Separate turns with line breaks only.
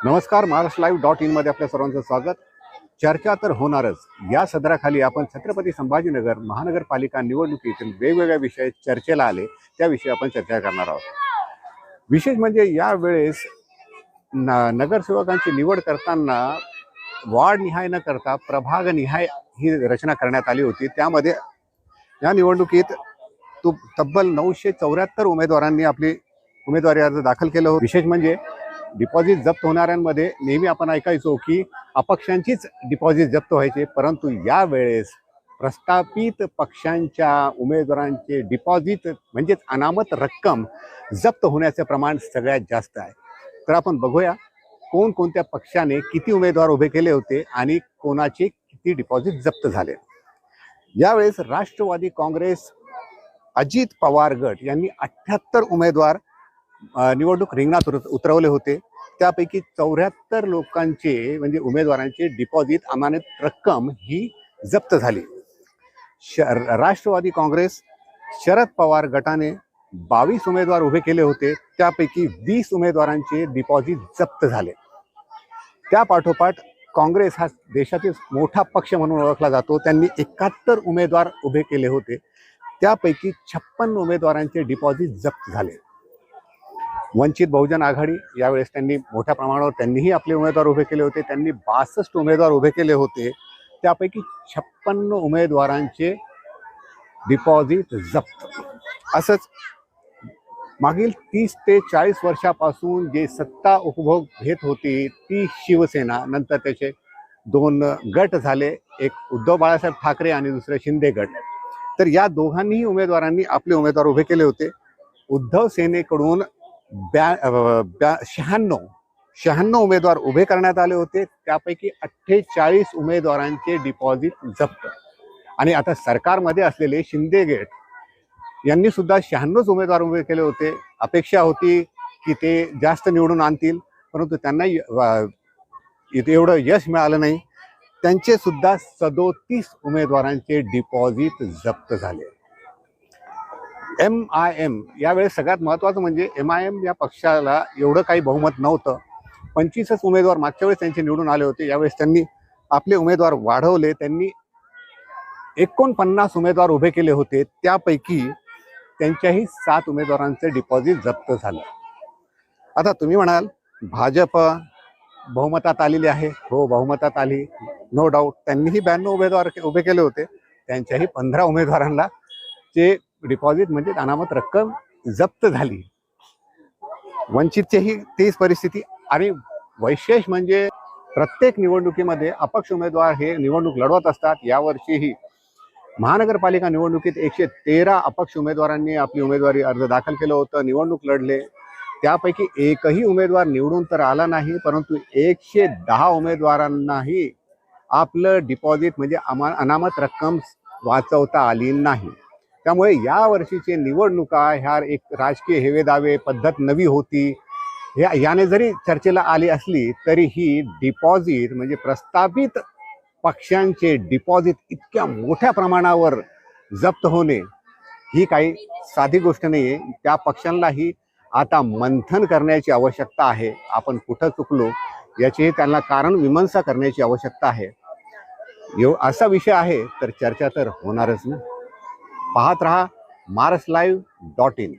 नमस्कार, महाराष्ट्रलाईव्ह.in मध्ये आपल्या सर्वांचं स्वागत. चर्चा तर होणारच. या सदराखाली आपण छत्रपती संभाजीनगर महानगरपालिका निवडणुकीतील वेगवेगळ्या विषय चर्चेला आले, त्याविषयी आपण चर्चा करणार आहोत. विशेष म्हणजे यावेळेस नगरसेवकांची निवड करताना वार्ड निहाय न करता प्रभाग निहाय ही रचना करण्यात आली होती. त्यामध्ये या निवडणुकीत तब्बल 974 उमेदवारांनी आपली उमेदवारी अर्ज दाखल केलं होतं. विशेष म्हणजे डिपॉझिट जप्त होणाऱ्यांमध्ये नेहमी आपण ऐकायचो की अपक्षांचीच डिपॉझिट जप्त व्हायचे, परंतु यावेळेस प्रस्थापित पक्षांच्या उमेदवारांचे डिपॉझिट म्हणजेच अनामत रक्कम जप्त होण्याचे प्रमाण सगळ्यात जास्त आहे. तर आपण बघूया कोणकोणत्या पक्षाने किती उमेदवार उभे केले होते आणि कोणाचे किती डिपॉझिट जप्त झाले. यावेळेस राष्ट्रवादी काँग्रेस अजित पवार गट यांनी 78 उमेदवार निवडणूक रिंगणात उतरवले होते. त्यापैकी 74 लोकांचे म्हणजे उमेदवारांचे डिपॉझिट अमानत रक्कम ही जप्त झाली. राष्ट्रवादी काँग्रेस शरद पवार गटाने 22 उमेदवार उभे केले होते. त्यापैकी 20 उमेदवारांचे डिपॉझिट जप्त झाले. त्या पाठोपाठ काँग्रेस हा देशातील मोठा पक्ष म्हणून ओळखला जातो. त्यांनी 71 उमेदवार उभे केले होते. त्यापैकी 56 उमेदवारांचे डिपॉझिट जप्त झाले. वंचित बहुजन आघाडी यावेळेस त्यांनी मोठ्या प्रमाणावर त्यांनीही आपले उमेदवार उभे केले होते. त्यांनी 62 उमेदवार उभे केले होते. त्यापैकी 56 उमेदवारांचे डिपॉझिट जप्त. असंच मागील 30 ते 40 वर्षापासून जे सत्ता उपभोग घेत होती ती शिवसेना, नंतर त्याचे 2 गट झाले, एक उद्धव बाळासाहेब ठाकरे आणि दुसरे शिंदे गट. तर या दोघांनीही उमेदवारांनी आपले उमेदवार उभे केले होते. उद्धव सेनेकडून 96 उमेदवार उभे करण्यात आले होते. त्यापैकी 48 उमेदवारांचे डिपॉझिट जप्त. आणि आता सरकारमध्ये असलेले शिंदे गट यांनी सुद्धा 96 उमेदवार उभे केले होते. अपेक्षा होती की ते जास्त निवडून आणतील, परंतु त्यांना एवढं यश मिळालं नाही. त्यांचे सुद्धा 37 उमेदवारांचे डिपॉझिट जप्त झाले. MIM यावेळेस सगळ्यात महत्त्वाचं म्हणजे MIM या पक्षाला एवढं काही बहुमत नव्हतं. 25 उमेदवार मागच्या वेळेस त्यांचे निवडून आले होते. यावेळेस त्यांनी आपले उमेदवार वाढवले. त्यांनी 49 उमेदवार उभे केले होते. त्यापैकी त्यांच्याही 7 उमेदवारांचे डिपॉझिट जप्त झालं. आता तुम्ही म्हणाल भाजप बहुमतात आलेली आहे. हो, बहुमतात आली, नो डाऊट. त्यांनीही 92 उमेदवार उभे केले होते. त्यांच्याही 15 उमेदवारांना जे डिपॉझिट म्हणजे अनामत रक्कम जप्त झाली. वंचितचीही तीच परिस्थिती. आणि विशेष म्हणजे प्रत्येक निवडणुकीमध्ये अपक्ष उमेदवार हे निवडणूक लढवत असतात. यावर्षीही महानगरपालिका निवडणुकीत 113 अपक्ष उमेदवारांनी आपली उमेदवारी अर्ज दाखल केलं होतं, निवडणूक लढले. त्यापैकी एकही उमेदवार निवडून तर आला नाही, परंतु 110 उमेदवारांनाही आपलं डिपॉझिट म्हणजे अनामत रक्कम वाचवता आली नाही. त्यामुळे या वर्षीची निवडणुका ह्या एक राजकीय हेवेदावे पद्धत नवी होती. याने जरी चर्चेला आली असली तरीही डिपॉझिट म्हणजे प्रस्थापित पक्षांचे डिपॉझिट इतक्या मोठ्या प्रमाणावर जप्त होणे ही काही साधी गोष्ट नाही आहे. त्या पक्षांनाही आता मंथन करण्याची आवश्यकता आहे. आपण कुठं चुकलो याची त्यांना कारण मीमांसा करण्याची आवश्यकता आहे. असा विषय आहे तर चर्चा तर होणारच ना. पाहत रहा महाराष्ट्रलाईव्ह.in.